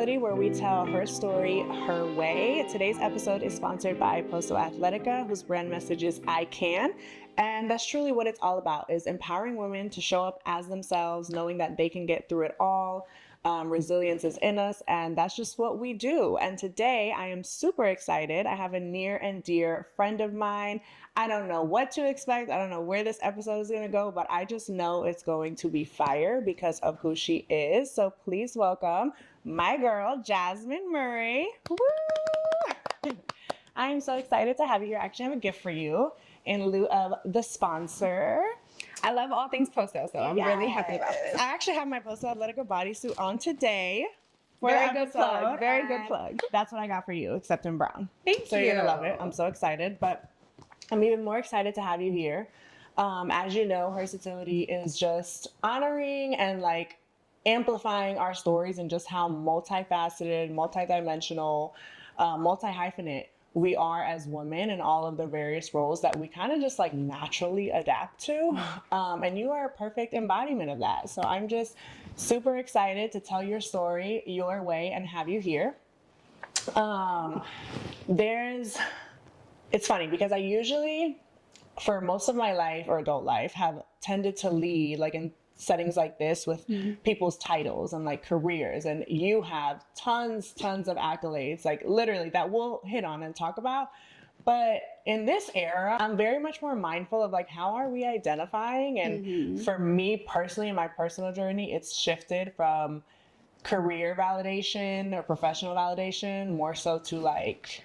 Hersatility, where we tell her story her way. Today's episode is sponsored by Posto Athletica, whose brand message is I Can. And that's truly what it's all about, is empowering women to show up as themselves, knowing that they can get through it all. Resilience is in us, and that's just what we do. And today I am super excited. I have a near and dear friend of mine. I don't know what to expect. I don't know where this episode is going to go, but I just know it's going to be fire because of who she is. So please welcome my girl, Jasmine Murray. Woo! I am so excited to have you here. I actually have a gift for you in lieu of the sponsor. I love all things Posto, so I'm really happy about this. I actually have my Posto Athletica bodysuit on today. Very good plug. Very good plug. That's what I got for you, except in brown. Thank you. So you're going to love it. I'm so excited. But I'm even more excited to have you here. As you know, Hersatility is just honoring and like amplifying our stories and just how multifaceted, multidimensional, multi-hyphenate we are as women and all of the various roles that we kind of just like naturally adapt to. And you are a perfect embodiment of that. So I'm just super excited to tell your story your way and have you here. It's funny because I usually, for most of my life or adult life, have tended to lead like in settings like this with people's titles and like careers, and you have tons of accolades, like literally, that we'll hit on and talk about. But in this era, I'm very much more mindful of like, how are we identifying? And for me personally, in my personal journey, it's shifted from career validation or professional validation more so to like,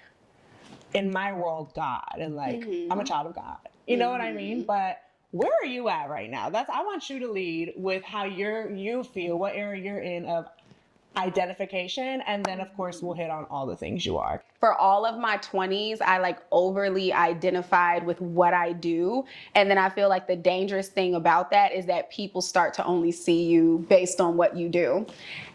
in my world, God, and like I'm a child of God, you know what I mean? But where are you at right now? I want you to lead with how you feel, what area you're in of identification, and then of course we'll hit on all the things you are. For all of my 20s, I like overly identified with what I do. And then I feel like the dangerous thing about that is that people start to only see you based on what you do.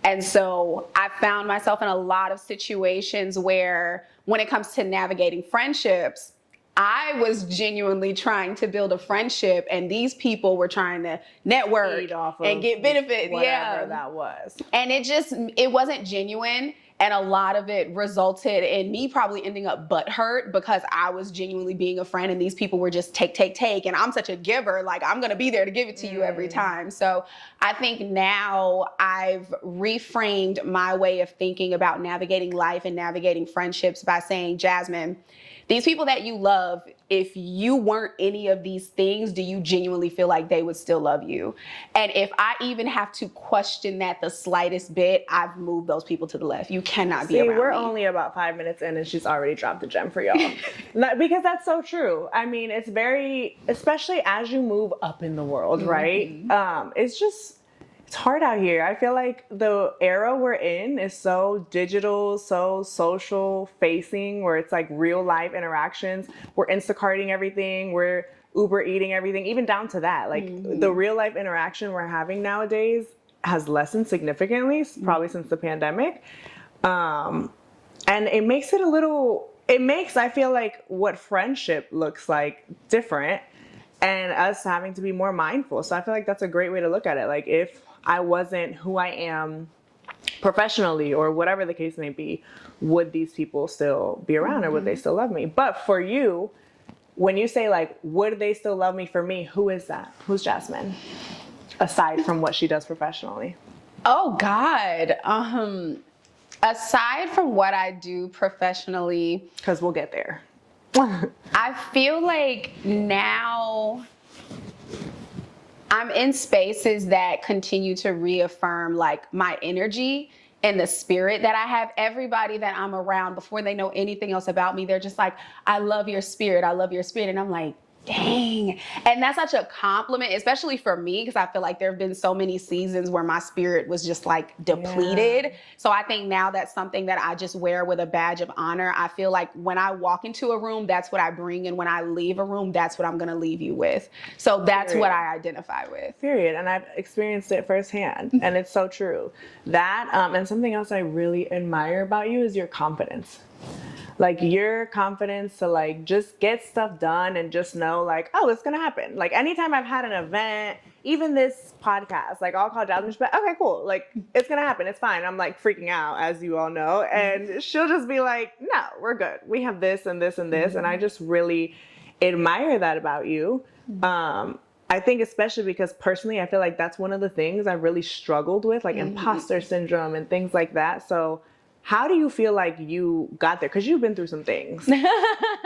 And so I found myself in a lot of situations where when it comes to navigating friendships, I was genuinely trying to build a friendship, and these people were trying to network and get benefit. Whatever that was. And it wasn't genuine. And a lot of it resulted in me probably ending up butthurt because I was genuinely being a friend and these people were just take. And I'm such a giver, like I'm going to be there to give it to you every time. So I think now I've reframed my way of thinking about navigating life and navigating friendships by saying, Jasmine, these people that you love, if you weren't any of these things, do you genuinely feel like they would still love you? And if I even have to question that the slightest bit, I've moved those people to the left. You cannot be around me. We're only about 5 minutes in and she's already dropped a gem for y'all. Because that's so true. I mean, it's very, especially as you move up in the world, right? It's hard out here. I feel like the era we're in is so digital, so social facing, where it's like real life interactions. We're Instacarting everything. We're Uber eating everything, even down to that. Like the real life interaction we're having nowadays has lessened significantly, probably since the pandemic. And it makes I feel like what friendship looks like different, and us having to be more mindful. So I feel like that's a great way to look at it. Like if I wasn't who I am professionally or whatever the case may be, would these people still be around or would they still love me? But for you, when you say like, would they still love me, for me, who is that? Who's Jasmine? Aside from what she does professionally. Oh God. Aside from what I do professionally, because we'll get there. I feel like now I'm in spaces that continue to reaffirm like my energy and the spirit that I have. Everybody that I'm around, before they know anything else about me, they're just like, I love your spirit. I love your spirit. And I'm like, dang. And that's such a compliment, especially for me, because I feel like there have been so many seasons where my spirit was just like depleted. Yeah. So I think now that's something that I just wear with a badge of honor. I feel like when I walk into a room, that's what I bring. And when I leave a room, that's what I'm going to leave you with. So that's what I identify with. Period. And I've experienced it firsthand. And it's so true. That, and something else I really admire about you is your confidence. Like your confidence to like just get stuff done and just know like, oh, it's gonna happen. Like anytime I've had an event, even this podcast, like I'll call Jasmine, she'll be like, okay, cool. Like it's gonna happen. It's fine. I'm like freaking out, as you all know. And she'll just be like, no, we're good. We have this and this and this. And I just really admire that about you. I think especially because personally, I feel like that's one of the things I really struggled with, like imposter syndrome and things like that. So how do you feel like you got there? Because you've been through some things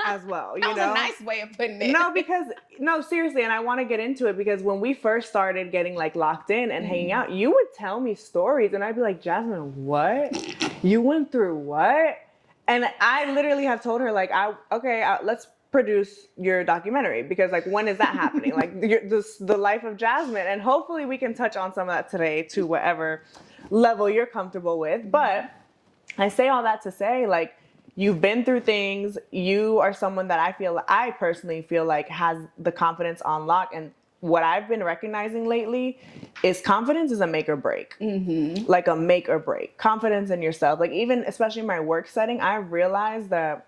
as well. You That was know? a nice way of putting it. No, seriously. And I want to get into it because when we first started getting like locked in and hanging out, you would tell me stories and I'd be like, Jasmine, what? You went through what? And I literally have told her like, let's produce your documentary because like, when is that happening? Like the life of Jasmine. And hopefully we can touch on some of that today to whatever level you're comfortable with. But I say all that to say, like, you've been through things. You are someone that I personally feel like has the confidence on lock. And what I've been recognizing lately is confidence is a make or break, like a make or break. Confidence in yourself. Like even, especially in my work setting, I realized that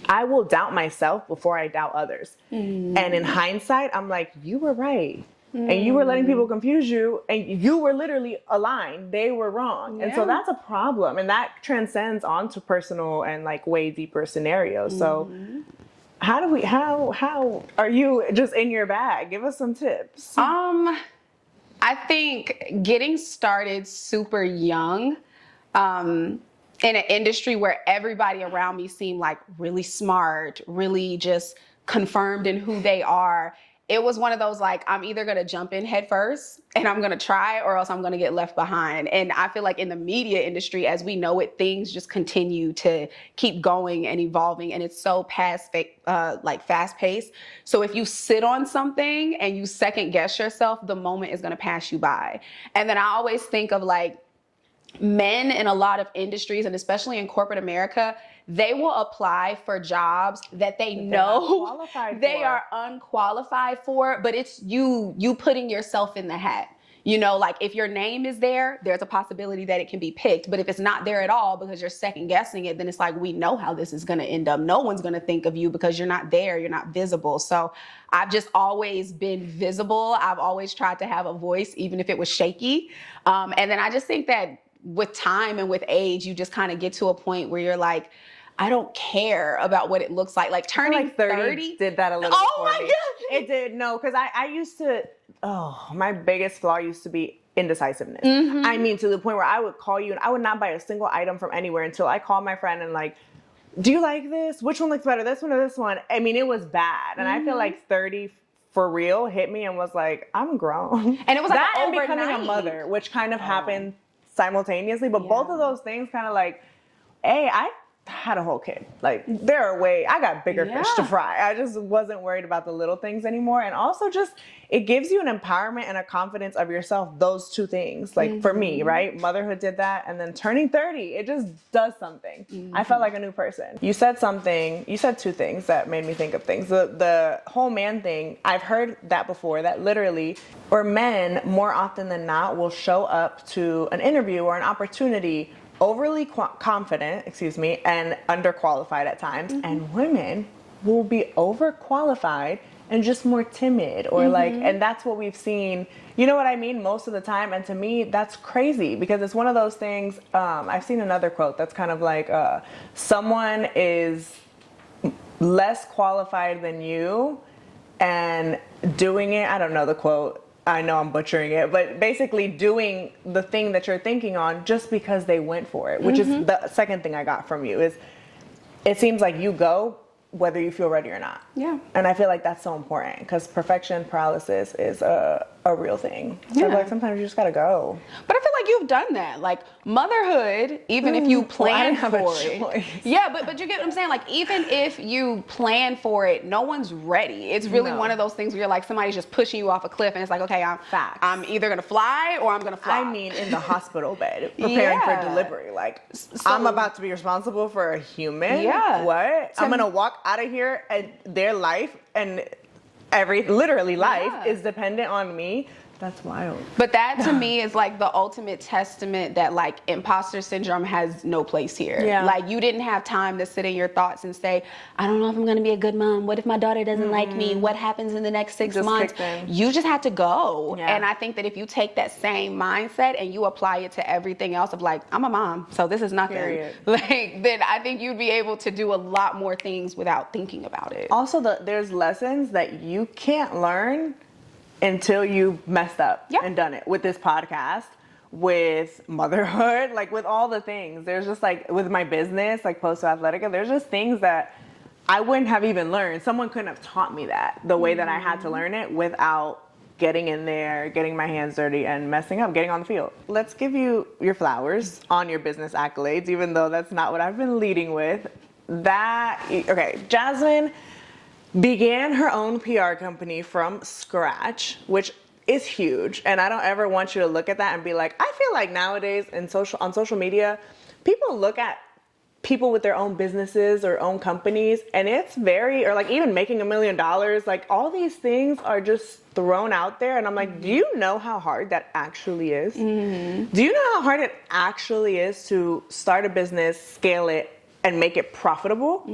I will doubt myself before I doubt others. And in hindsight, I'm like, you were right. And you were letting people confuse you and you were literally aligned. They were wrong. And so that's a problem. And that transcends onto personal and like way deeper scenarios. So how are you just in your bag? Give us some tips. I think getting started super young, in an industry where everybody around me seemed like really smart, really just confirmed in who they are. It was one of those, like, I'm either going to jump in head first and I'm going to try or else I'm going to get left behind. And I feel like in the media industry, as we know it, things just continue to keep going and evolving. And it's so fast paced. So if you sit on something and you second guess yourself, the moment is going to pass you by. And then I always think of like men in a lot of industries, and especially in corporate America, they will apply for jobs that they know they are unqualified for, but it's you putting yourself in the hat. You know, like if your name is there, there's a possibility that it can be picked. But if it's not there at all because you're second guessing it, then it's like, we know how this is going to end up. No one's going to think of you because you're not there. You're not visible. So I've just always been visible. I've always tried to have a voice, even if it was shaky. And then I just think that with time and with age, you just kind of get to a point where you're like, I don't care about what it looks like. Like turning like 30 did that a little bit for me. Oh my God. It did. No, because I used to, my biggest flaw used to be indecisiveness. I mean, to the point where I would call you and I would not buy a single item from anywhere until I called my friend and like, do you like this? Which one looks better? This one or this one? I mean, it was bad. And I feel like 30 for real hit me and was like, I'm grown. And it was like that and overnight. Becoming a mother, which kind of happened simultaneously. But both of those things kind of like, hey, I had a whole kid. Like I got bigger fish to fry. I just wasn't worried about the little things anymore. And also just, it gives you an empowerment and a confidence of yourself. Those two things, like for me, right? Motherhood did that. And then turning 30, it just does something. I felt like a new person. You said two things that made me think of things. The whole man thing, I've heard that before, that literally, or men more often than not will show up to an interview or an opportunity overly confident, and underqualified at times. And women will be overqualified and just more timid or like, and that's what we've seen, you know what I mean? Most of the time. And to me, that's crazy because it's one of those things. I've seen another quote that's kind of like, someone is less qualified than you and doing it. I don't know the quote. I know I'm butchering it, but basically doing the thing that you're thinking on just because they went for it, which is the second thing I got from you is it seems like you go whether you feel ready or not. Yeah. And I feel like that's so important because perfection paralysis is a real thing. So I feel like sometimes you just gotta go. But I feel like you've done that. Like motherhood, even if you plan for it. Yeah, but you get what I'm saying? Like even if you plan for it, no one's ready. It's really one of those things where you're like somebody's just pushing you off a cliff and it's like, okay, I'm either gonna fly or I'm gonna fly. I mean in the hospital bed, preparing for delivery. Like I'm about to be responsible for a human. Yeah. What? I'm gonna walk out of here and their life and literally life is dependent on me That's wild. But that to me is like the ultimate testament that like imposter syndrome has no place here. Yeah. Like you didn't have time to sit in your thoughts and say, I don't know if I'm going to be a good mom. What if my daughter doesn't like me? What happens in the next 6 months? You just had to go. Yeah. And I think that if you take that same mindset and you apply it to everything else of like, I'm a mom, so this is nothing. Period. Like, then I think you'd be able to do a lot more things without thinking about it. Also, there's lessons that you can't learn until you've messed up and done it. With this podcast, with motherhood, like with all the things. There's just like with my business, like Post Athletica, there's just things that I wouldn't have even learned. Someone couldn't have taught me that the way that I had to learn it without getting in there, getting my hands dirty and messing up, getting on the field. Let's give you your flowers on your business accolades, even though that's not what I've been leading with. Jasmine began her own PR company from scratch, which is huge. And I don't ever want you to look at that and be like, I feel like nowadays on social media, people look at people with their own businesses or own companies, and it's or like even making $1 million, like all these things are just thrown out there. And I'm like, do you know how hard that actually is? Mm-hmm. Do you know how hard it actually is to start a business, scale it, and make it profitable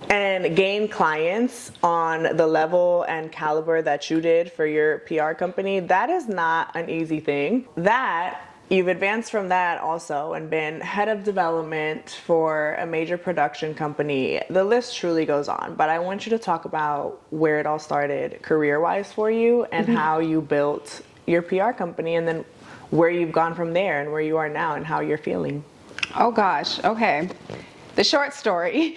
and gain clients on the level and caliber that you did for your PR company? That is not an easy thing. That you've advanced from that also and been head of development for a major production company. The list truly goes on, but I want you to talk about where it all started career-wise for you and how you built your PR company, and then where you've gone from there and where you are now and how you're feeling. Oh gosh, okay. The short story,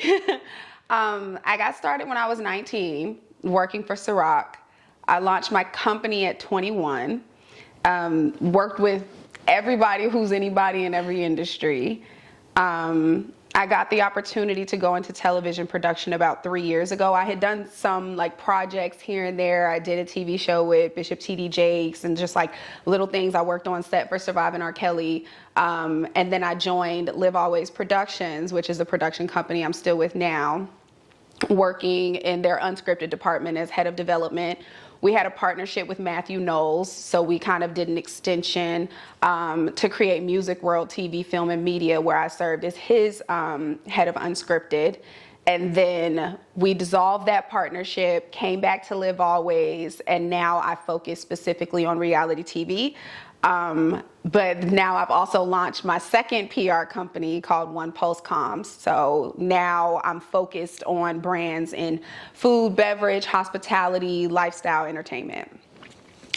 I got started when I was 19, working for Ciroc. I launched my company at 21, worked with everybody who's anybody in every industry. I got the opportunity to go into television production about 3 years ago. I had done some like projects here and there. I did a TV show with Bishop T.D. Jakes and just like little things. I worked on set for Surviving R. Kelly. And then I joined Live Always Productions, which is a production company I'm still with now, working in their unscripted department as head of development. We had a partnership with Matthew Knowles, so we kind of did an extension to create Music World TV, Film, and Media, where I served as his head of unscripted. And then we dissolved that partnership, came back to Live Always, and now I focus specifically on reality TV. But now I've also launched my second PR company called One Post Comms. So now I'm focused on brands in food, beverage, hospitality, lifestyle, entertainment.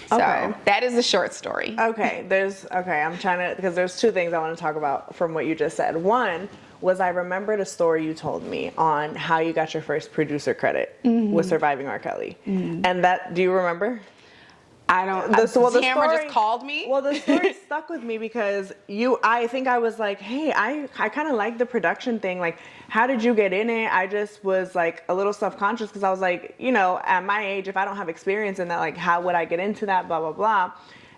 So that is the short story. I'm trying to, because there's two things I want to talk about from what you just said. One was I remembered a story you told me on how you got your first producer credit with Surviving R. Kelly. And that, do you remember? I don't. Tamara just called me. Well, the story stuck with me because I think I was like, hey, I kind of like the production thing. Like, how did you get in it? I just was like a little self-conscious because I was like, you know, at my age, if I don't have experience in that, like, how would I get into that? Blah, blah, blah.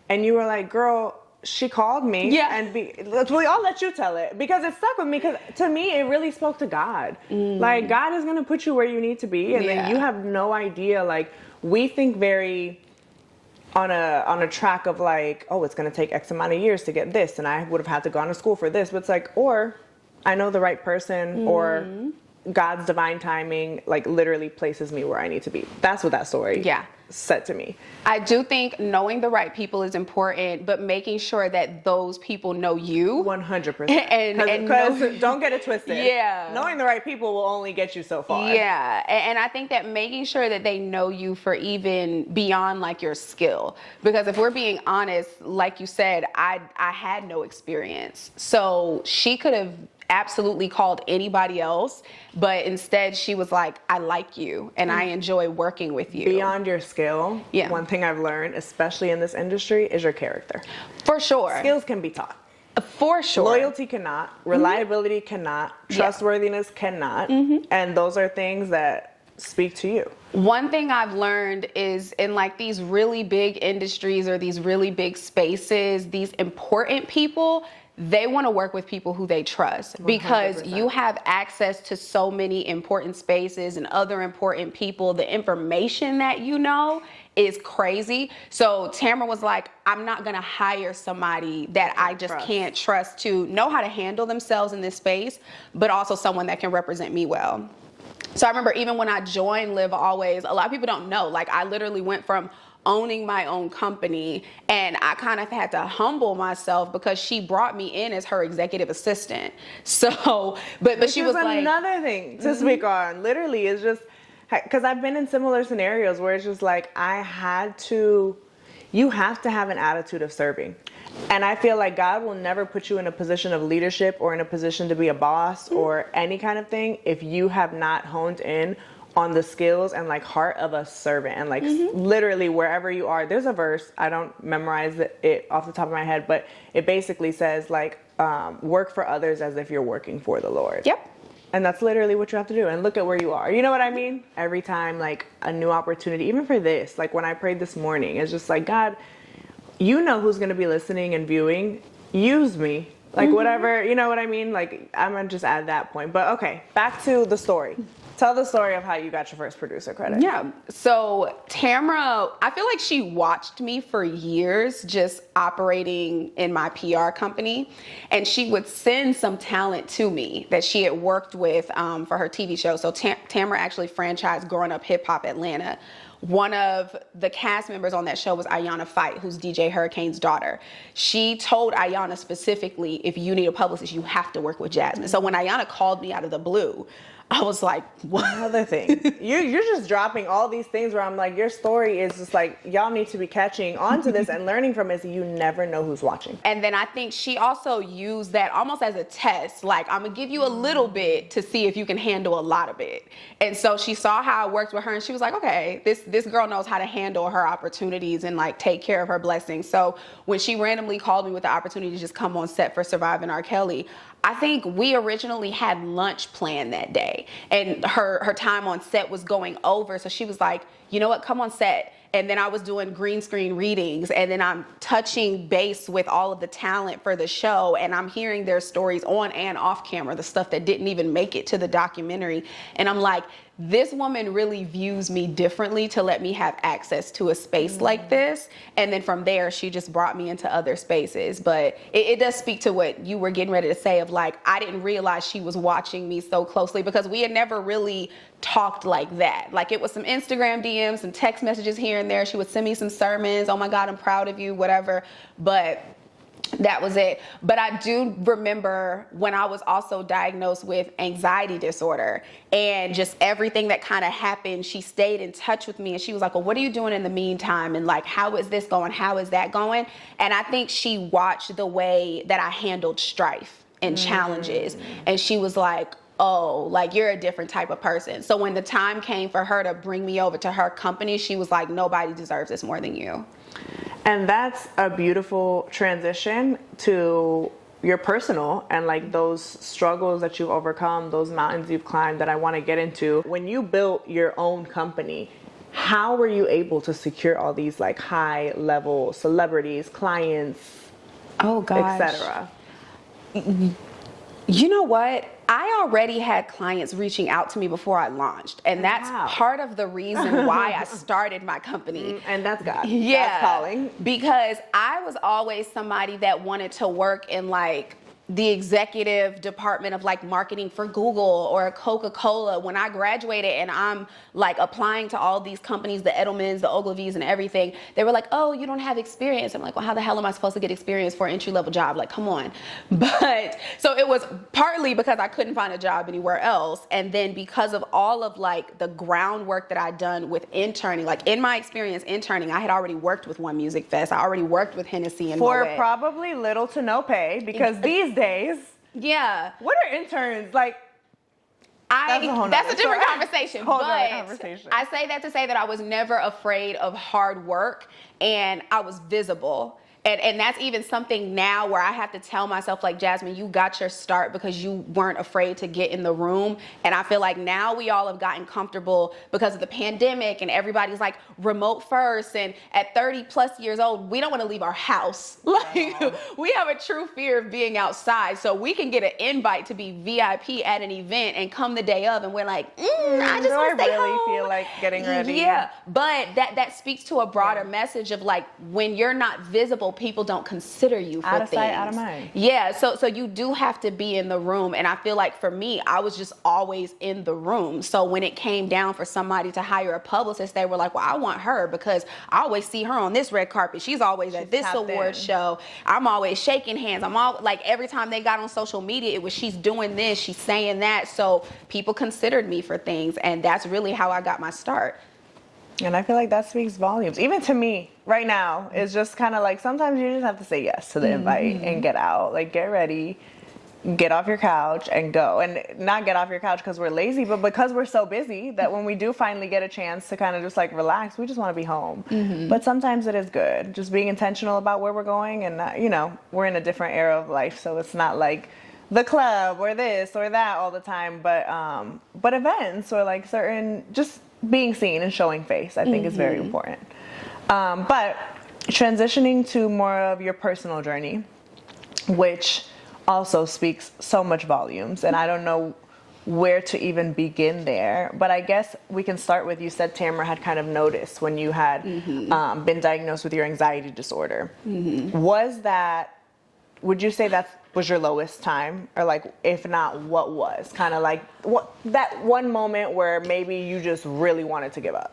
And you were like, girl, she called me. Yeah. I'll let you tell it because it stuck with me because to me, it really spoke to God. Like, God is going to put you where you need to be. And then you have no idea. Like, we think very on a track of like, oh, it's going to take X amount of years to get this, and I would have had to go to school for this. But it's like, or I know the right person, or God's divine timing, like literally places me where I need to be. That's what that story said to me. I do think knowing the right people is important, but making sure that those people know you. 100%. And don't get it twisted. Yeah. Knowing the right people will only get you so far. Yeah. And I think that making sure that they know you for even beyond like your skill. Because if we're being honest, like you said, I had no experience. So she could have absolutely called anybody else, but instead she was like, I like you and I enjoy working with you. Beyond your skill, one thing I've learned, especially in this industry, is your character. For sure. Skills can be taught. For sure. Loyalty cannot, reliability cannot, trustworthiness cannot, and those are things that speak to you. One thing I've learned is in like these really big industries or these really big spaces, these important people, they want to work with people who they trust, because 100%. you have access to so many important spaces and other important people. The information that you know is crazy. So Tamara was like, I'm not going to hire somebody that I just can't trust to know how to handle themselves in this space, but also someone that can represent me well. So I remember even when I joined Live Always, a lot of people don't know, like I literally went from owning my own company, and I kind of had to humble myself because she brought me in as her executive assistant. So, but she was like, another thing to speak on. Literally, is just because I've been in similar scenarios where it's just like you have to have an attitude of serving. And I feel like God will never put you in a position of leadership or in a position to be a boss or any kind of thing if you have not honed in on the skills and like heart of a servant. And like literally wherever you are, there's a verse, I don't memorize it off the top of my head, but it basically says like, work for others as if you're working for the Lord. yep. And that's literally what you have to do. And look at where you are. You know what I mean? Every time like a new opportunity, even for this, like when I prayed this morning, it's just like, God, you know who's going to be listening and viewing. Use me. Like whatever, you know what I mean? Like I'm going to just add that point. But okay, back to the story. Tell the story of how you got your first producer credit. Yeah. So Tamara, I feel like she watched me for years just operating in my PR company. And she would send some talent to me that she had worked with for her TV show. So Tamara actually franchised Growing Up Hip Hop Atlanta. One of the cast members on that show was Ayanna Fight, who's DJ Hurricane's daughter. She told Ayanna specifically, if you need a publicist, you have to work with Jasmine. So when Ayanna called me out of the blue, I was like, what? Another thing. You're just dropping all these things where I'm like, your story is just like, y'all need to be catching onto this and learning from it so you never know who's watching. And then I think she also used that almost as a test. Like, I'm going to give you a little bit to see if you can handle a lot of it. And so she saw how I worked with her and she was like, okay, this girl knows how to handle her opportunities and like take care of her blessings. So when she randomly called me with the opportunity to just come on set for Surviving R. Kelly, I think we originally had lunch planned that day and her time on set was going over. So she was like, you know what, come on set. And then I was doing green screen readings and then I'm touching base with all of the talent for the show and I'm hearing their stories on and off camera, the stuff that didn't even make it to the documentary. And I'm like, this woman really views me differently to let me have access to a space like this. And then from there, she just brought me into other spaces. But it does speak to what you were getting ready to say of like, I didn't realize she was watching me so closely because we had never really talked like that. Like it was some Instagram DMs, some text messages here and there. She would send me some sermons. Oh my God, I'm proud of you, whatever. But that was it. But I do remember when I was also diagnosed with anxiety disorder and just everything that kind of happened, she stayed in touch with me and she was like, well, what are you doing in the meantime? And like, how is this going? How is that going? And I think she watched the way that I handled strife and challenges. And she was like, oh, like you're a different type of person. So when the time came for her to bring me over to her company, she was like, nobody deserves this more than you. And that's a beautiful transition to your personal and like those struggles that you've overcome, those mountains you've climbed that I want to get into. When you built your own company, how were you able to secure all these like high level celebrities, clients, etc.? You know what? I already had clients reaching out to me before I launched. And that's part of the reason why I started my company. And that's God. Yeah. That's calling. Because I was always somebody that wanted to work in like the executive department of like marketing for Google or Coca-Cola. When I graduated and I'm like applying to all these companies, the Edelmans, the Ogilvy's and everything, they were like, oh, you don't have experience. I'm like, well, how the hell am I supposed to get experience for an entry-level job? Like, come on. But so it was partly because I couldn't find a job anywhere else. And then because of all of like the groundwork that I'd done with interning, like in my experience interning, I had already worked with One Music Fest. I already worked with Hennessy and for Moet. Probably little to no pay because these days, what are interns like? That's a different conversation. Whole but other conversation. I say that to say that I was never afraid of hard work and I was visible. And that's even something now where I have to tell myself, like, Jasmine, you got your start because you weren't afraid to get in the room. And I feel like now we all have gotten comfortable because of the pandemic and everybody's like remote first. And at 30 plus years old, we don't want to leave our house. Like, we have a true fear of being outside. So we can get an invite to be VIP at an event and come the day of and we're like, I just want to stay really home. Feel like getting ready. Yeah, but that speaks to a broader message of like, when you're not visible, people don't consider you for out of things. sight, out of mind. Yeah, so you do have to be in the room. And I feel like for me, I was just always in the room. So when it came down for somebody to hire a publicist, they were like, well, I want her because I always see her on this red carpet. She's always at this award show. I'm always shaking hands. I'm all like, every time they got on social media, it was she's doing this, she's saying that. So people considered me for things. And that's really how I got my start. And I feel like that speaks volumes. Even to me right now, it's just kind of like sometimes you just have to say yes to the invite and get out. Like, get ready, get off your couch and go. And not get off your couch because we're lazy, but because we're so busy that when we do finally get a chance to kind of just like relax, we just want to be home. But sometimes it is good just being intentional about where we're going. And, we're in a different era of life. So it's not like the club or this or that all the time. But events or like certain just being seen and showing face, I think is very important. But transitioning to more of your personal journey, which also speaks so much volumes, and I don't know where to even begin there, but I guess we can start with, you said Tamara had kind of noticed when you had been diagnosed with your anxiety disorder. Would you say that was your lowest time? Or like, if not, what was? Kind of like that one moment where maybe you just really wanted to give up?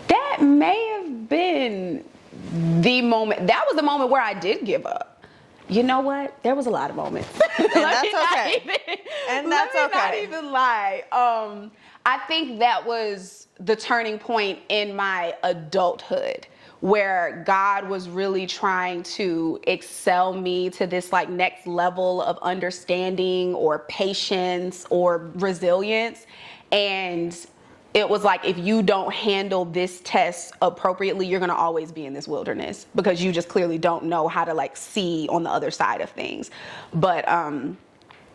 That may have been the moment. That was the moment where I did give up. You know what? There was a lot of moments. And that's okay. Let me not even lie. I think that was the turning point in my adulthood, where God was really trying to excel me to this like next level of understanding or patience or resilience. And it was like, if you don't handle this test appropriately, you're gonna always be in this wilderness because you just clearly don't know how to like see on the other side of things. But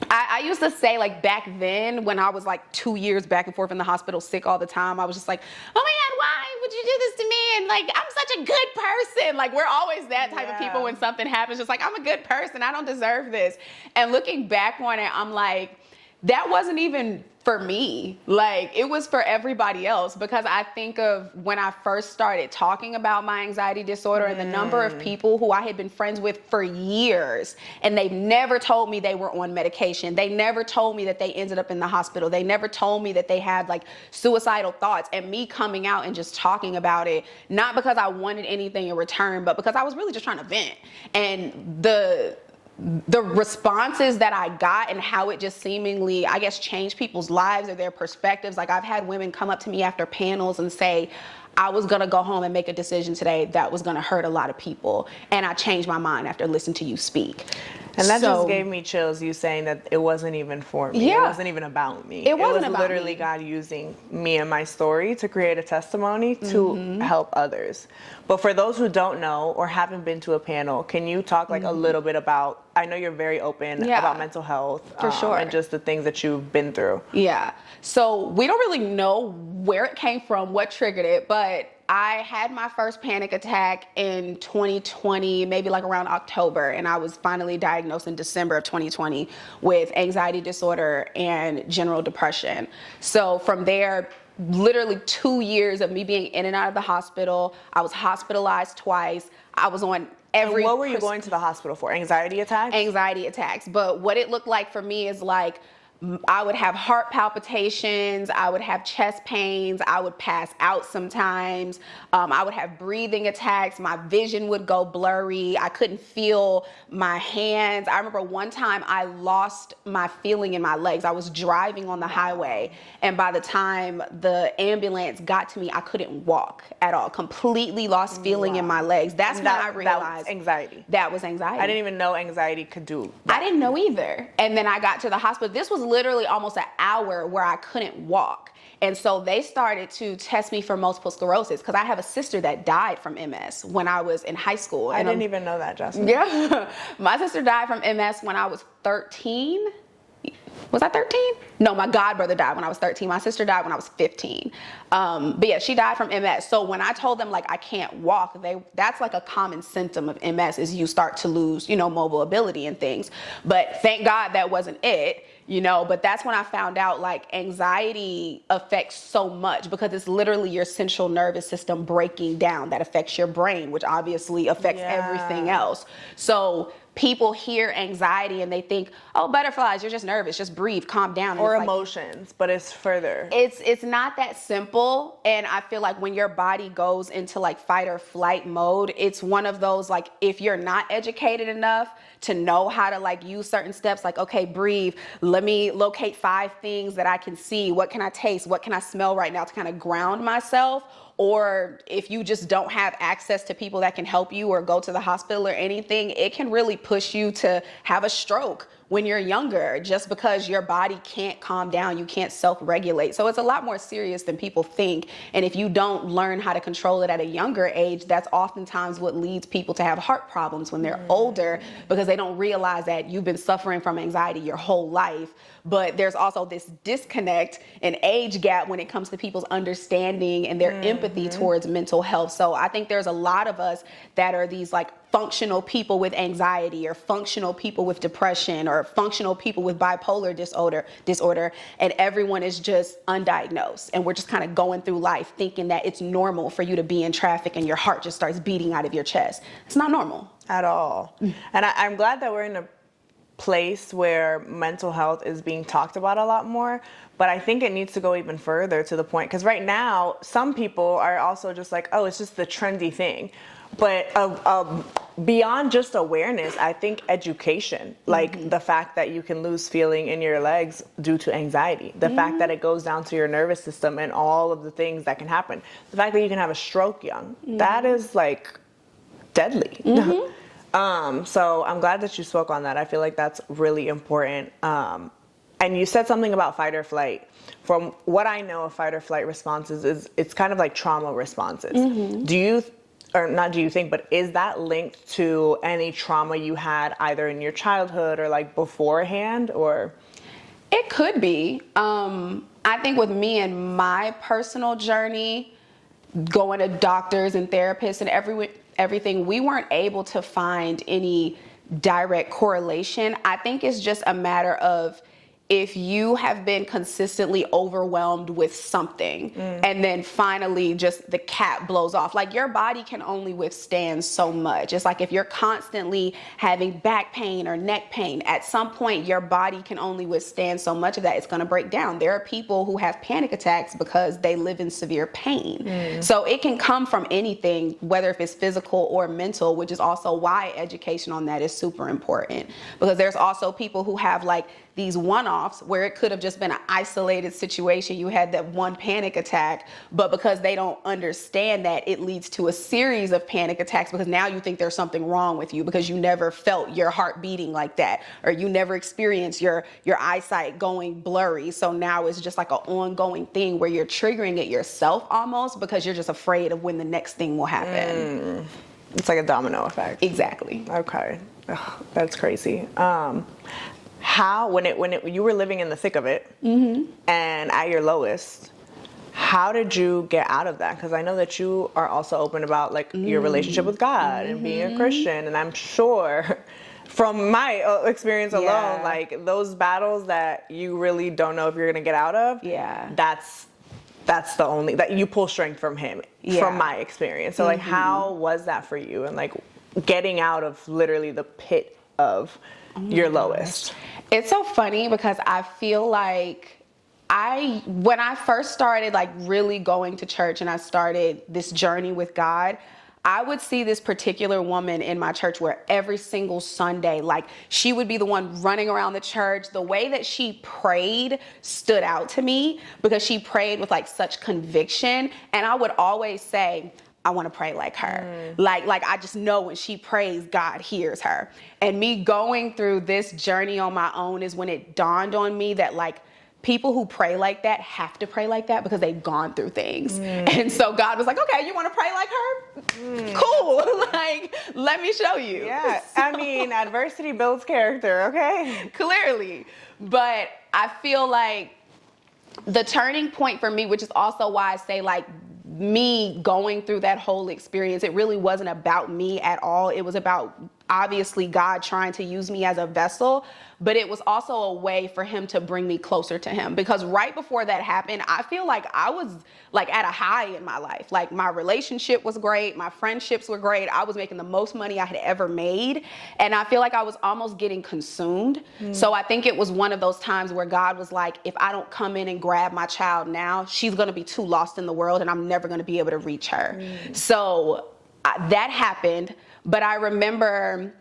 I used to say, like, back then when I was like 2 years back and forth in the hospital sick all the time, I was just like, oh my God, why would you do this to me? And like, I'm such a good person. Like, we're always that type of people when something happens, just like, I'm a good person, I don't deserve this. And looking back on it, I'm like, that wasn't even for me. Like, it was for everybody else, because I think of when I first started talking about my anxiety disorder and the number of people who I had been friends with for years, and they've never told me they were on medication. They never told me that they ended up in the hospital. They never told me that they had like suicidal thoughts, and me coming out and just talking about it, not because I wanted anything in return, but because I was really just trying to vent. And the responses that I got and how it just seemingly, I guess, changed people's lives or their perspectives. Like, I've had women come up to me after panels and say, I was gonna go home and make a decision today that was gonna hurt a lot of people, and I changed my mind after listening to you speak. And that just gave me chills, you saying that it wasn't even for me. Yeah. It wasn't even about me. It wasn't about literally me. God using me and my story to create a testimony to help others. But for those who don't know or haven't been to a panel, can you talk like a little bit about, I know you're very open about mental health. For sure. And just the things that you've been through. Yeah. So we don't really know where it came from, what triggered it, but I had my first panic attack in 2020, maybe like around October, and I was finally diagnosed in December of 2020 with anxiety disorder and general depression. So from there, literally 2 years of me being in and out of the hospital. I was hospitalized twice. I was on every... And what were you going to the hospital for? Anxiety attacks? Anxiety attacks. But what it looked like for me is like, I would have heart palpitations, I would have chest pains, I would pass out sometimes, I would have breathing attacks, my vision would go blurry, I couldn't feel my hands. I remember one time I lost my feeling in my legs. I was driving on the highway, and by the time the ambulance got to me, I couldn't walk at all. Completely lost feeling in my legs. That's when I realized that was anxiety. That was anxiety. I didn't even know anxiety could do that. I didn't know either. And then I got to the hospital. This was literally almost an hour where I couldn't walk. And so they started to test me for multiple sclerosis because I have a sister that died from MS when I was in high school. I didn't even know that, Jasmine. Yeah. My sister died from MS when I was 13. Was I 13? No, my godbrother died when I was 13. My sister died when I was 15. But yeah, she died from MS. So when I told them like I can't walk, that's like a common symptom of MS is you start to lose, mobile ability and things. But thank God that wasn't it, but that's when I found out like anxiety affects so much because it's literally your central nervous system breaking down that affects your brain, which obviously affects everything else. So people hear anxiety and they think, oh, butterflies, you're just nervous, just breathe, calm down. And or emotions, but it's further. It's not that simple. And I feel like when your body goes into like fight or flight mode, it's one of those, like, if you're not educated enough to know how to like use certain steps, like, okay, breathe, let me locate 5 things that I can see. What can I taste? What can I smell right now to kind of ground myself? Or if you just don't have access to people that can help you or go to the hospital or anything, it can really push you to have a stroke when you're younger, just because your body can't calm down, you can't self-regulate. So it's a lot more serious than people think. And if you don't learn how to control it at a younger age, that's oftentimes what leads people to have heart problems when they're older, because they don't realize that you've been suffering from anxiety your whole life. But there's also this disconnect and age gap when it comes to people's understanding and their empathy towards mental health. So I think there's a lot of us that are these like functional people with anxiety or functional people with depression or functional people with bipolar disorder, and everyone is just undiagnosed. And we're just kind of going through life thinking that it's normal for you to be in traffic and your heart just starts beating out of your chest. It's not normal. At all. And I'm glad that we're in a place where mental health is being talked about a lot more, but I think it needs to go even further to the point, because right now some people are also just like, oh, it's just the trendy thing. But beyond just awareness, I think education, like the fact that you can lose feeling in your legs due to anxiety, the fact that it goes down to your nervous system and all of the things that can happen, the fact that you can have a stroke young, that is like deadly. So I'm glad that you spoke on that. I feel like that's really important. And you said something about fight or flight. From what I know of fight or flight responses is it's kind of like trauma responses. But is that linked to any trauma you had either in your childhood or like beforehand, or? It could be. I think with me and my personal journey, going to doctors and therapists and everything, we weren't able to find any direct correlation. I think it's just a matter of if you have been consistently overwhelmed with something and then finally just the cap blows off, like your body can only withstand so much. It's like if you're constantly having back pain or neck pain, at some point your body can only withstand so much of that. It's going to break down. There are people who have panic attacks because they live in severe pain. So it can come from anything, whether if it's physical or mental, which is also why education on that is super important, because there's also people who have like these one-offs where it could have just been an isolated situation. You had that one panic attack, but because they don't understand that, it leads to a series of panic attacks, because now you think there's something wrong with you because you never felt your heart beating like that, or you never experienced your eyesight going blurry. So now it's just like an ongoing thing where you're triggering it yourself almost because you're just afraid of when the next thing will happen. It's like a domino effect. Exactly. Okay. Ugh, that's crazy. How, when you were living in the thick of it and at your lowest, how did you get out of that? Because I know that you are also open about like your relationship with God and being a Christian, and I'm sure from my experience alone, like those battles that you really don't know if you're gonna get out of, that's the only, that you pull strength from him, from my experience. So like, how was that for you, and like getting out of literally the pit of your lowest? It's so funny because I feel like when I first started like really going to church and I started this journey with God, I would see this particular woman in my church where every single Sunday, like she would be the one running around the church. The way that she prayed stood out to me because she prayed with like such conviction. And I would always say, I want to pray like her. Like I just know when she prays, God hears her. And me going through this journey on my own is when it dawned on me that like people who pray like that have to pray like that because they've gone through things. And so God was like, okay, you want to pray like her? Cool. Like, let me show you. Yeah. So, I mean, adversity builds character, okay? Clearly. But I feel like the turning point for me, which is also why I say like me going through that whole experience, it really wasn't about me at all. It was about obviously God trying to use me as a vessel, but it was also a way for him to bring me closer to him. Because right before that happened, I feel like I was like at a high in my life. Like my relationship was great. My friendships were great. I was making the most money I had ever made. And I feel like I was almost getting consumed. So I think it was one of those times where God was like, if I don't come in and grab my child now, she's going to be too lost in the world and I'm never going to be able to reach her. So that happened. But I remember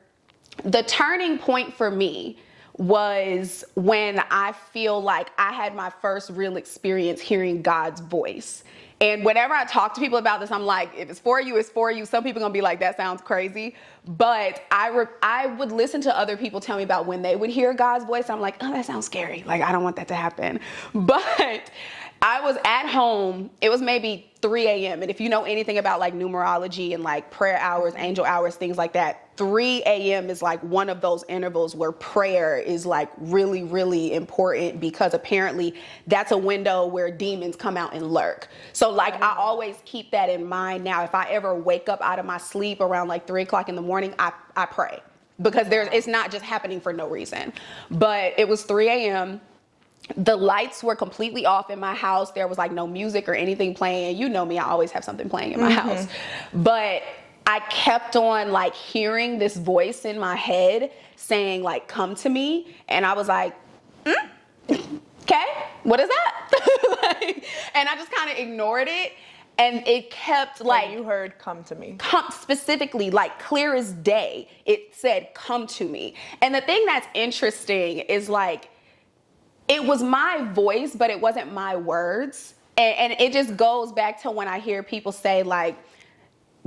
the turning point for me was when I feel like I had my first real experience hearing God's voice. And whenever I talk to people about this, I'm like, if it's for you, it's for you. Some people are gonna be like, that sounds crazy. But I would listen to other people tell me about when they would hear God's voice. I'm like, oh, that sounds scary. Like, I don't want that to happen. But I was at home, it was maybe 3 a.m. And if you know anything about like numerology and like prayer hours, angel hours, things like that, 3 a.m. is like one of those intervals where prayer is like really, really important because apparently that's a window where demons come out and lurk. So like I always keep that in mind now. If I ever wake up out of my sleep around like 3 o'clock in the morning, I pray because it's not just happening for no reason. But it was 3 a.m. The lights were completely off in my house. There was like no music or anything playing. You know me, I always have something playing in my house. But I kept on like hearing this voice in my head saying like, come to me. And I was like, okay, what is that? And I just kind of ignored it. And it kept like, you heard come to me. Come specifically, like clear as day. It said, come to me. And the thing that's interesting is like, it was my voice, but it wasn't my words. And it just goes back to when I hear people say like,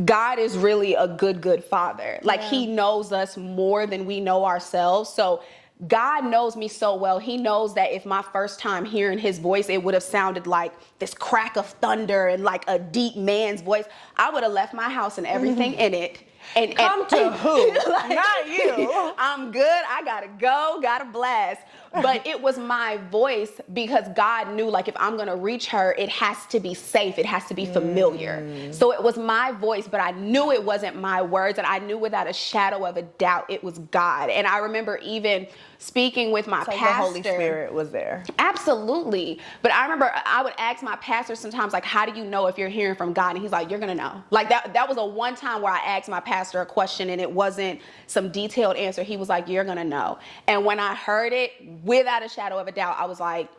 God is really a good father. Like he knows us more than we know ourselves. So God knows me so well. He knows that if my first time hearing his voice, it would have sounded like this crack of thunder and like a deep man's voice, I would have left my house and everything in it. And come to who? Like, not you. I'm good. I gotta go. Gotta blast. But it was my voice because God knew like if I'm gonna reach her, it has to be safe. It has to be familiar. So it was my voice, but I knew it wasn't my words, and I knew without a shadow of a doubt it was God. And I remember even speaking with my pastor. The Holy Spirit was there. Absolutely. But I remember I would ask my pastor sometimes, like, how do you know if you're hearing from God? And he's like, you're going to know. Like that was a one time where I asked my pastor a question and it wasn't some detailed answer. He was like, you're going to know. And when I heard it, without a shadow of a doubt, I was like,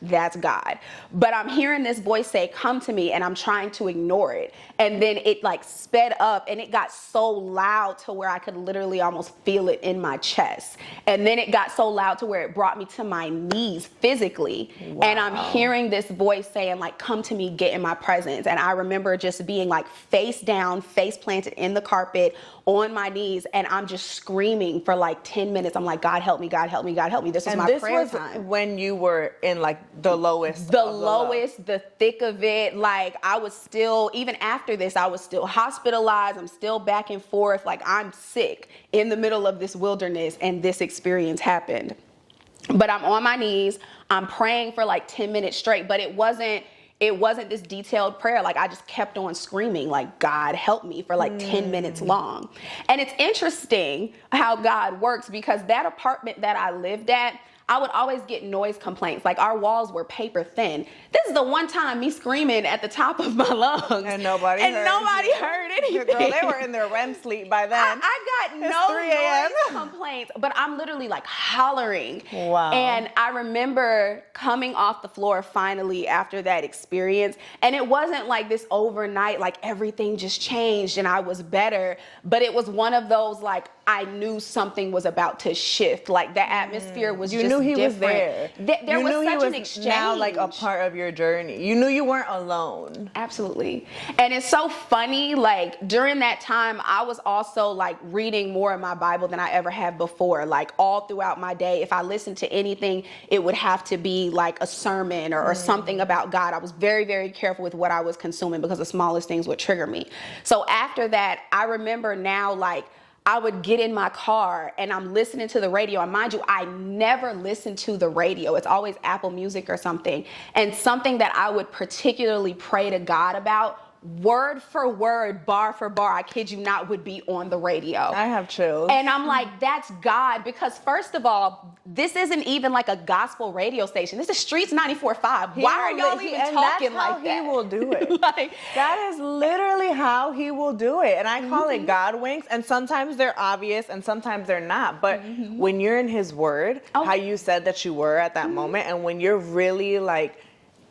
that's God. But I'm hearing this voice say, come to me, and I'm trying to ignore it. And then it like sped up and it got so loud to where I could literally almost feel it in my chest. And then it got so loud to where it brought me to my knees physically. Wow. And I'm hearing this voice saying like, come to me, get in my presence. And I remember just being like face down, face planted in the carpet on my knees. And I'm just screaming for like 10 minutes. I'm like, God help me, God help me, God help me. This is my prayer time. This was when you were in like the lowest. The thick of it. Like I was still, even after this, I was still hospitalized. I'm still back and forth. Like I'm sick in the middle of this wilderness, and this experience happened. But I'm on my knees. I'm praying for like 10 minutes straight, but it wasn't this detailed prayer. Like I just kept on screaming like, God help me, for like 10 minutes long. And it's interesting how God works, because that apartment that I lived at, I would always get noise complaints. Like our walls were paper thin. This is the one time me screaming at the top of my lungs. And nobody heard anything. Girl, they were in their REM sleep by then. I got no noise complaints, but I'm literally like hollering. Wow. And I remember coming off the floor finally after that experience. And it wasn't like this overnight, like everything just changed and I was better. But it was one of those, like, I knew something was about to shift. Like the atmosphere was you knew knew he was different. there. There you was knew such he was an exchange. now like a part of your journey. You knew you weren't alone. Absolutely. And it's so funny, like during that time, I was also like reading more of my Bible than I ever have before. Like all throughout my day, if I listened to anything, it would have to be like a sermon or something about God. I was very, very careful with what I was consuming because the smallest things would trigger me. So after that, I remember now, like, I would get in my car and I'm listening to the radio. And mind you, I never listen to the radio. It's always Apple Music or something. And something that I would particularly pray to God about, word for word, bar for bar, I kid you not, would be on the radio. I have chills. And I'm like, that's God. Because first of all, this isn't even like a gospel radio station. This is Streets 94.5. Why are y'all even talking like that? He will do it. Like, that is literally how he will do it. And I call it God winks. And sometimes they're obvious and sometimes they're not. But when you're in his word, how you said that you were at that moment, and when you're really like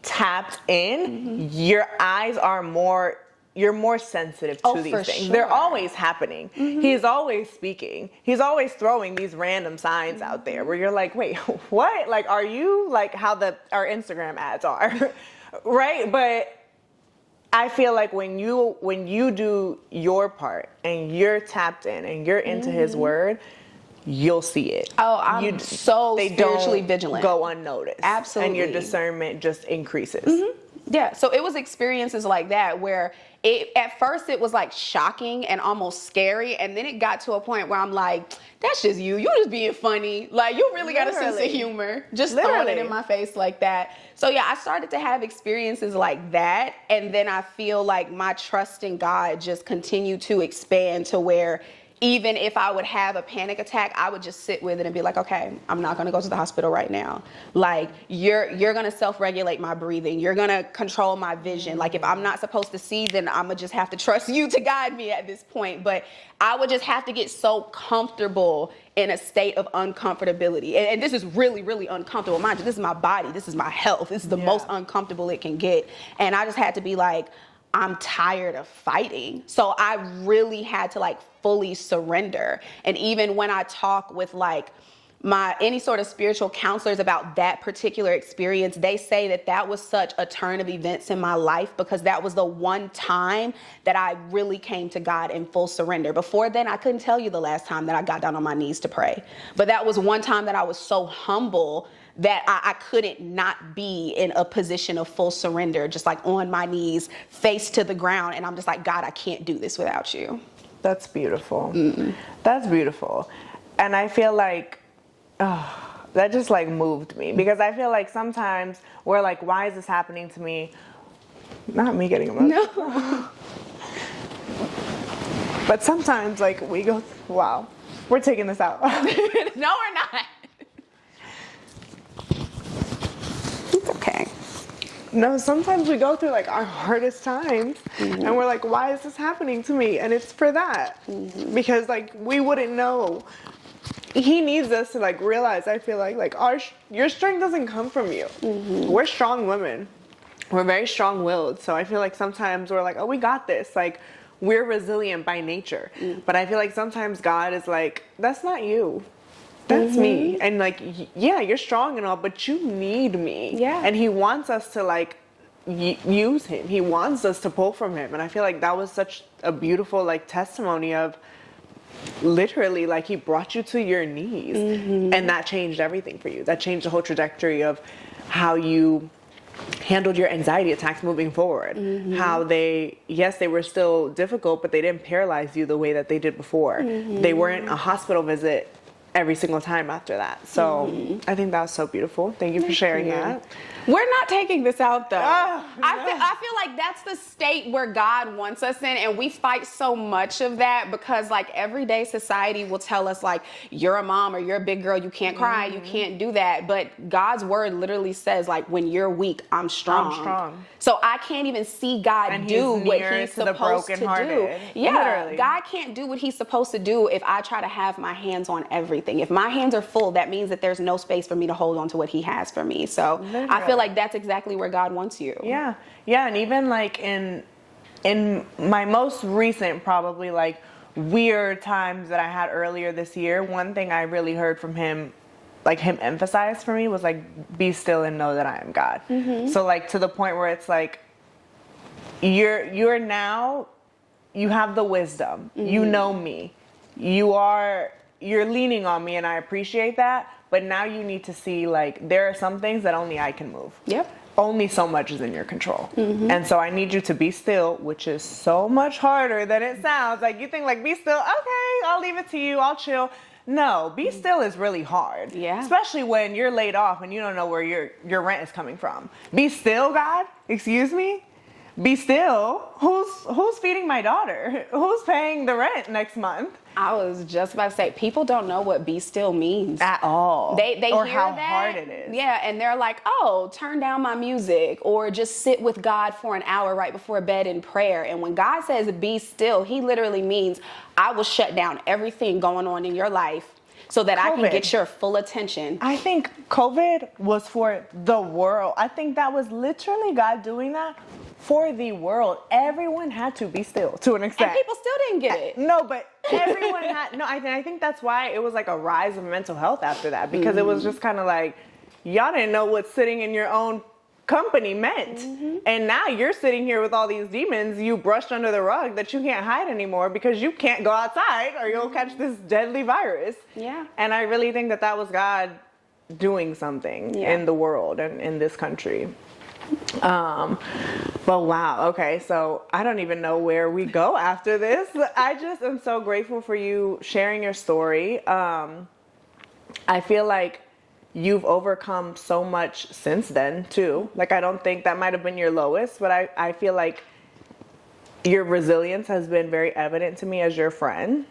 tapped in, your eyes are more, you're more sensitive to these things. Sure. They're always happening. He's always speaking. He's always throwing these random signs out there where you're like, wait, what? Like, are you like how our Instagram ads are? Right? But I feel like when you do your part and you're tapped in and you're into his word, you'll see it. Oh, I'm so spiritually vigilant. Go unnoticed. Absolutely. And your discernment just increases. Yeah, so it was experiences like that where at first it was like shocking and almost scary, and then it got to a point where I'm like, that's just you just being funny. Like, you really got a sense of humor, just throwing it in my face like that. So yeah, I started to have experiences like that, and then I feel like my trust in God just continued to expand to where even if I would have a panic attack, I would just sit with it and be like, okay, I'm not going to go to the hospital right now. Like, you're going to self-regulate my breathing. You're going to control my vision. Like, if I'm not supposed to see, then I'm going to just have to trust you to guide me at this point. But I would just have to get so comfortable in a state of uncomfortability. And this is really, really uncomfortable. Mind you, this is my body. This is my health. This is the most uncomfortable it can get. And I just had to be like, I'm tired of fighting. So I really had to like fully surrender. And even when I talk with like any sort of spiritual counselors about that particular experience, they say that was such a turn of events in my life because that was the one time that I really came to God in full surrender. Before then, I couldn't tell you the last time that I got down on my knees to pray. But that was one time that I was so humble that I couldn't not be in a position of full surrender, just like on my knees, face to the ground. And I'm just like, God, I can't do this without you. That's beautiful. That's beautiful. And I feel like, that just like moved me, because I feel like sometimes we're like, why is this happening to me? Not me getting emotional. No. But sometimes like we go, wow, we're taking this out. No, we're not. It's okay. No, sometimes we go through like our hardest times and we're like, why is this happening to me? And it's for that. Because like we wouldn't know. He needs us to like realize, I feel like your strength doesn't come from you. We're strong women. We're very strong-willed. So I feel like sometimes we're like, oh, we got this. Like, we're resilient by nature. But I feel like sometimes God is like, that's not you. That's me. And like, yeah, you're strong and all, but you need me. Yeah. And he wants us to like use him. He wants us to pull from him. And I feel like that was such a beautiful like testimony of literally like he brought you to your knees. And that changed everything for you. That changed the whole trajectory of how you handled your anxiety attacks moving forward. How they were still difficult, but they didn't paralyze you the way that they did before. They weren't a hospital visit every single time after that. So I think that was so beautiful. Thank you for sharing that. We're not taking this out though. No. I feel like that's the state where God wants us in, and we fight so much of that because like everyday society will tell us like, you're a mom or you're a big girl, you can't cry, you can't do that. But God's word literally says like, when you're weak, I'm strong. I'm strong. So I can't even see God do what he's supposed to do. Yeah, literally. God can't do what he's supposed to do if I try to have my hands on everything. If my hands are full, that means that there's no space for me to hold on to what he has for me. So literally. I feel like that's exactly where God wants you. Yeah. And even like in my most recent probably like weird times that I had earlier this year, one thing I really heard from him like him emphasized for me was like, be still and know that I am God. So like to the point where it's like, you're now, you have the wisdom, you know me, you're leaning on me, and I appreciate that. But now you need to see, like, there are some things that only I can move. Yep. Only so much is in your control. And so I need you to be still, which is so much harder than it sounds. Like, you think, like, be still, okay, I'll leave it to you, I'll chill. No, be still is really hard. Yeah. Especially when you're laid off and you don't know where your rent is coming from. Be still, God? Excuse me? Be still? Who's feeding my daughter? Who's paying the rent next month? I was just about to say, people don't know what be still means. At all. They or hear how that, hard it is. Yeah, and they're like, oh, turn down my music, or just sit with God for an hour right before bed in prayer. And when God says be still, he literally means I will shut down everything going on in your life so that I can get your full attention. I think COVID was for the world. I think that was literally God doing that for the world. Everyone had to be still to an extent. And people still didn't get it. No, but everyone had. No, I think that's why it was like a rise of mental health after that, because it was just kind of like, y'all didn't know what sitting in your own company meant. And now you're sitting here with all these demons you brushed under the rug that you can't hide anymore because you can't go outside or you'll catch this deadly virus. Yeah. And I really think that was God doing something in the world and in this country. But wow, okay, so I don't even know where we go after this. I just am so grateful for you sharing your story. I feel like you've overcome so much since then too. Like, I don't think that might have been your lowest, but I feel like your resilience has been very evident to me as your friend.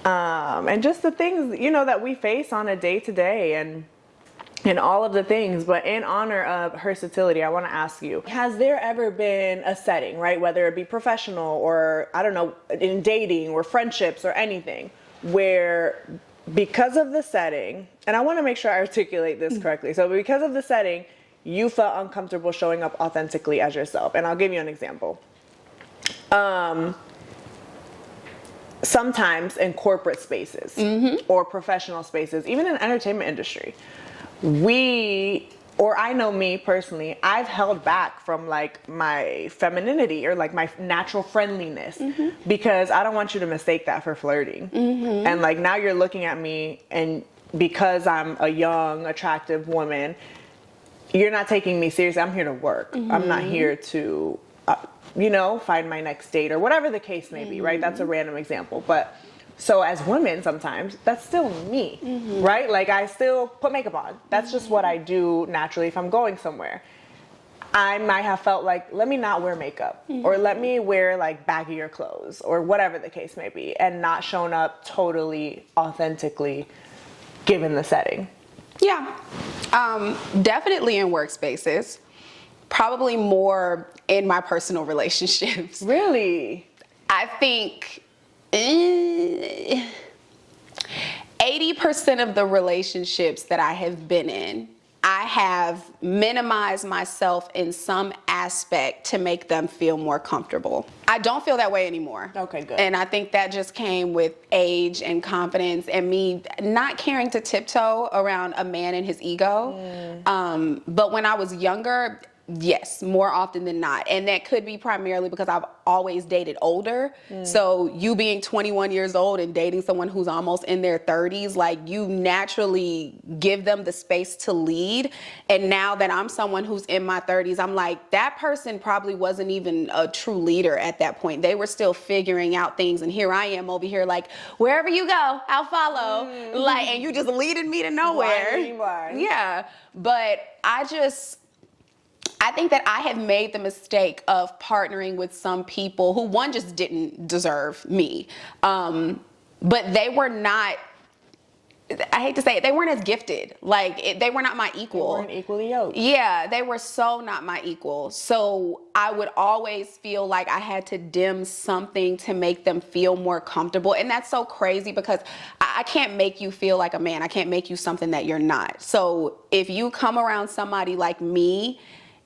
And just the things, you know, that we face on a day to day and all of the things. But in honor of Hersatility, I want to ask you, has there ever been a setting, right, whether it be professional or, I don't know, in dating or friendships or anything, where because of the setting, and I want to make sure I articulate this correctly. So because of the setting, you felt uncomfortable showing up authentically as yourself. And I'll give you an example. Sometimes in corporate spaces or professional spaces, even in the entertainment industry, I know me personally, I've held back from like my femininity or like my natural friendliness because I don't want you to mistake that for flirting. And like now you're looking at me, and because I'm a young, attractive woman, you're not taking me seriously. I'm here to work. I'm not here to, find my next date or whatever the case may be, right? That's a random example. But so as women, sometimes that's still me, right? Like I still put makeup on. That's just what I do naturally if I'm going somewhere. I might have felt like, let me not wear makeup or let me wear like baggier clothes or whatever the case may be, and not shown up totally authentically given the setting. Yeah, definitely in workspaces, probably more in my personal relationships. Really? I think 80% of the relationships that I have been in, I have minimized myself in some aspect to make them feel more comfortable. I don't feel that way anymore. Okay, good. And I think that just came with age and confidence and me not caring to tiptoe around a man and his ego. But when I was younger, yes, more often than not. And that could be primarily because I've always dated older. So you being 21 years old and dating someone who's almost in their 30s, like you naturally give them the space to lead. And now that I'm someone who's in my 30s, I'm like, that person probably wasn't even a true leader at that point. They were still figuring out things. And here I am over here like, wherever you go, I'll follow. Like, and you just leading me to nowhere. Yeah. But I think that I have made the mistake of partnering with some people who, one, just didn't deserve me. But they were not, I hate to say it, they weren't as gifted. Like, they were not my equal. They weren't equally yoked. Yeah, they were so not my equal. So I would always feel like I had to dim something to make them feel more comfortable. And that's so crazy because I can't make you feel like a man. I can't make you something that you're not. So if you come around somebody like me,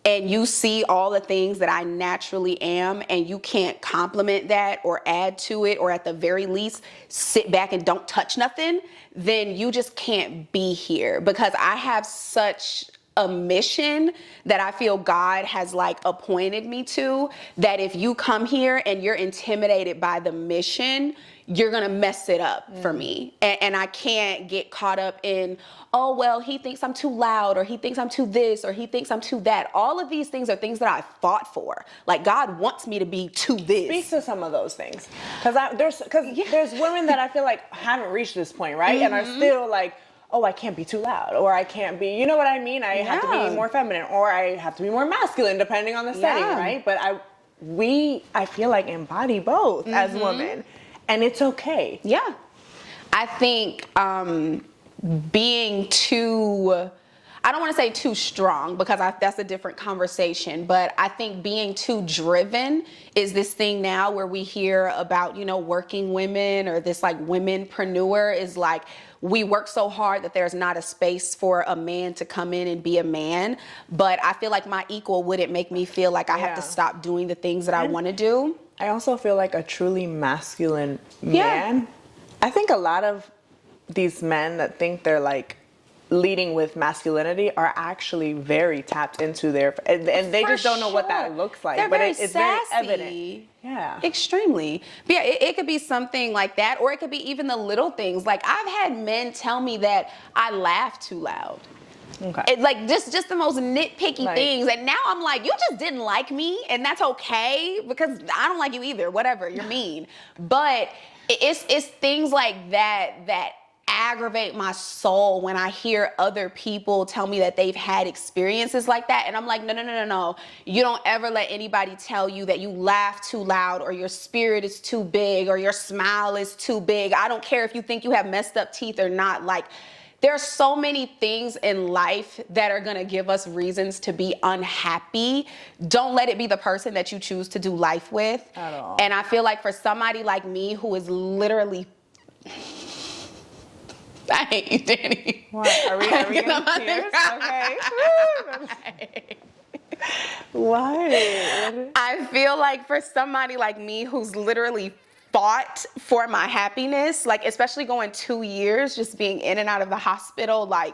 and you see all the things that I naturally am, and you can't compliment that or add to it, or at the very least sit back and don't touch nothing, then you just can't be here. Because I have such a mission that I feel God has like appointed me to, that if you come here and you're intimidated by the mission, you're gonna mess it up for me. And I can't get caught up in, oh, well, he thinks I'm too loud, or he thinks I'm too this, or he thinks I'm too that. All of these things are things that I fought for. Like, God wants me to be too this. Speak to some of those things. Because there's women that I feel like haven't reached this point, right? And are still like, oh, I can't be too loud, or I can't be, you know what I mean? I have to be more feminine, or I have to be more masculine, depending on the setting, right? But I feel like embody both as women, and it's okay. Yeah. I think being too, I don't want to say too strong, because that's a different conversation, but I think being too driven is this thing now where we hear about, you know, working women, or this like womenpreneur is like, we work so hard that there's not a space for a man to come in and be a man. But I feel like my equal wouldn't make me feel like I have to stop doing the things that I want to do. I also feel like a truly masculine man. I think a lot of these men that think they're like leading with masculinity are actually very tapped into their, and they just don't know what that looks like. They're but very it's sassy. very evident. Yeah. Extremely. But yeah, it could be something like that, or it could be even the little things. Like, I've had men tell me that I laugh too loud. Okay. It, like, just the most nitpicky things. And now I'm like, you just didn't like me, and that's okay, because I don't like you either. Whatever, you're mean. But it's things like that aggravate my soul when I hear other people tell me that they've had experiences like that. And I'm like, no. You don't ever let anybody tell you that you laugh too loud, or your spirit is too big, or your smile is too big. I don't care if you think you have messed up teeth or not. Like, there are so many things in life that are gonna give us reasons to be unhappy. Don't let it be the person that you choose to do life with. At all. And I feel like for somebody like me, who is literally, I hate you, Danny. What? Are we getting tears? Okay. What? I feel like for somebody like me, who's literally fought for my happiness, like especially going 2 years just being in and out of the hospital, like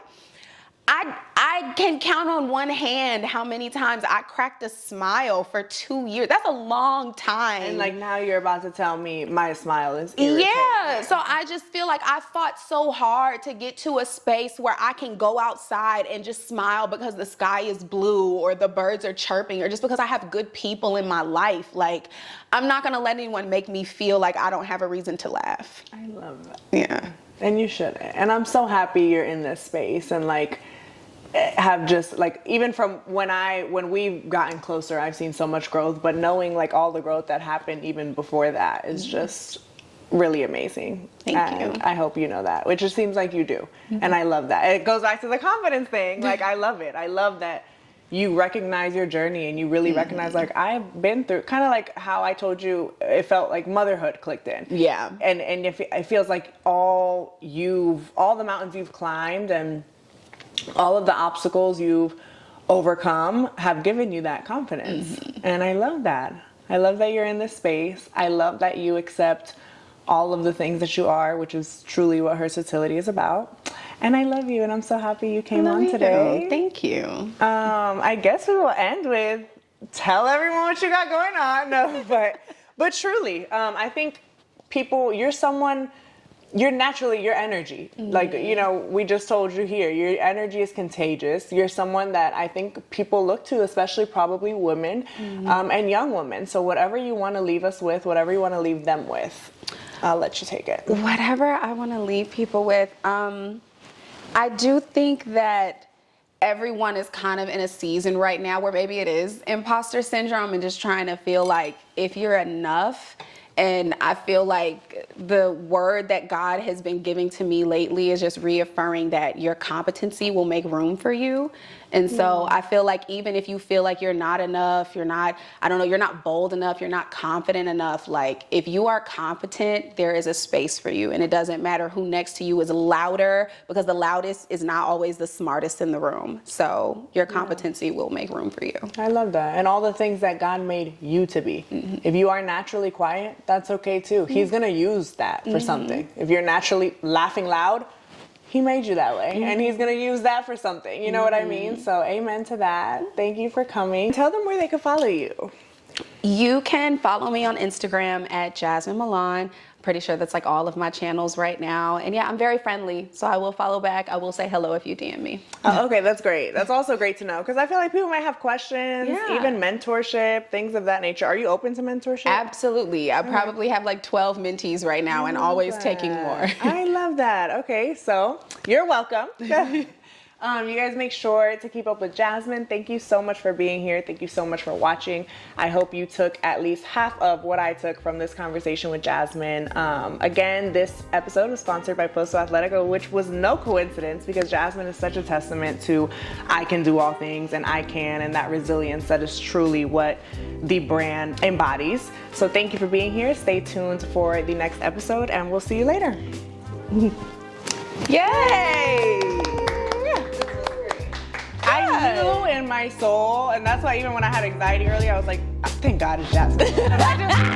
I can count on one hand how many times I cracked a smile for 2 years. That's a long time. And like, now you're about to tell me my smile is irritating. Yeah, so I just feel like I fought so hard to get to a space where I can go outside and just smile because the sky is blue, or the birds are chirping, or just because I have good people in my life. Like, I'm not gonna let anyone make me feel like I don't have a reason to laugh. I love that. Yeah. And you shouldn't. And I'm so happy you're in this space, and like, have just like, even from when we've gotten closer, I've seen so much growth, but knowing like all the growth that happened even before that is just really amazing. Thank you. I hope you know that, which it seems like you do. And I love that. It goes back to the confidence thing. Like, I love it. I love that you recognize your journey, and you really recognize, like, I've been through, kind of like how I told you, it felt like motherhood clicked in. Yeah. And if it feels like all the mountains you've climbed, and all of the obstacles you've overcome have given you that confidence. And I love that. I love that you're in this space. I love that you accept all of the things that you are, which is truly what Hersatility is about. And I love you, and I'm so happy you came on today. Thank you. I guess we will end with, tell everyone what you got going on. No, but truly, I think you're naturally your energy. Like, you know, we just told you here, your energy is contagious. You're someone that I think people look to, especially probably women, and young women. So whatever you want to leave us with, whatever you want to leave them with, I'll let you take it. Whatever I want to leave people with, I do think that everyone is kind of in a season right now where maybe it is imposter syndrome, and just trying to feel like if you're enough. And I feel like the word that God has been giving to me lately is just reaffirming that your competency will make room for you. And so I feel like even if you feel like you're not enough, you're not bold enough, you're not confident enough, like if you are competent, there is a space for you. And it doesn't matter who next to you is louder, because the loudest is not always the smartest in the room. So your competency will make room for you. I love that. And all the things that God made you to be. If you are naturally quiet, that's okay too. He's going to use that for something. If you're naturally laughing loud, he made you that way, and he's going to use that for something. You know what I mean? So amen to that. Thank you for coming. Tell them where they can follow you. You can follow me on Instagram at Jasmine Milan. Pretty sure that's like all of my channels right now. And yeah, I'm very friendly, so I will follow back. I will say hello if you DM me. Oh, okay, that's great. That's also great to know, because I feel like people might have questions, even mentorship, things of that nature. Are you open to mentorship? Absolutely. I probably have like 12 mentees right now and always taking more. I love that. Okay, so you're welcome. You guys make sure to keep up with Jasmine. Thank you so much for being here. Thank you so much for watching. I hope you took at least half of what I took from this conversation with Jasmine. Again, this episode was sponsored by Posto Atletico, which was no coincidence, because Jasmine is such a testament to I can do all things and I can, and that resilience that is truly what the brand embodies. So thank you for being here. Stay tuned for the next episode, and we'll see you later. Yay! I knew in my soul, and that's why even when I had anxiety earlier, I was like, thank God it's Jasmine. And I just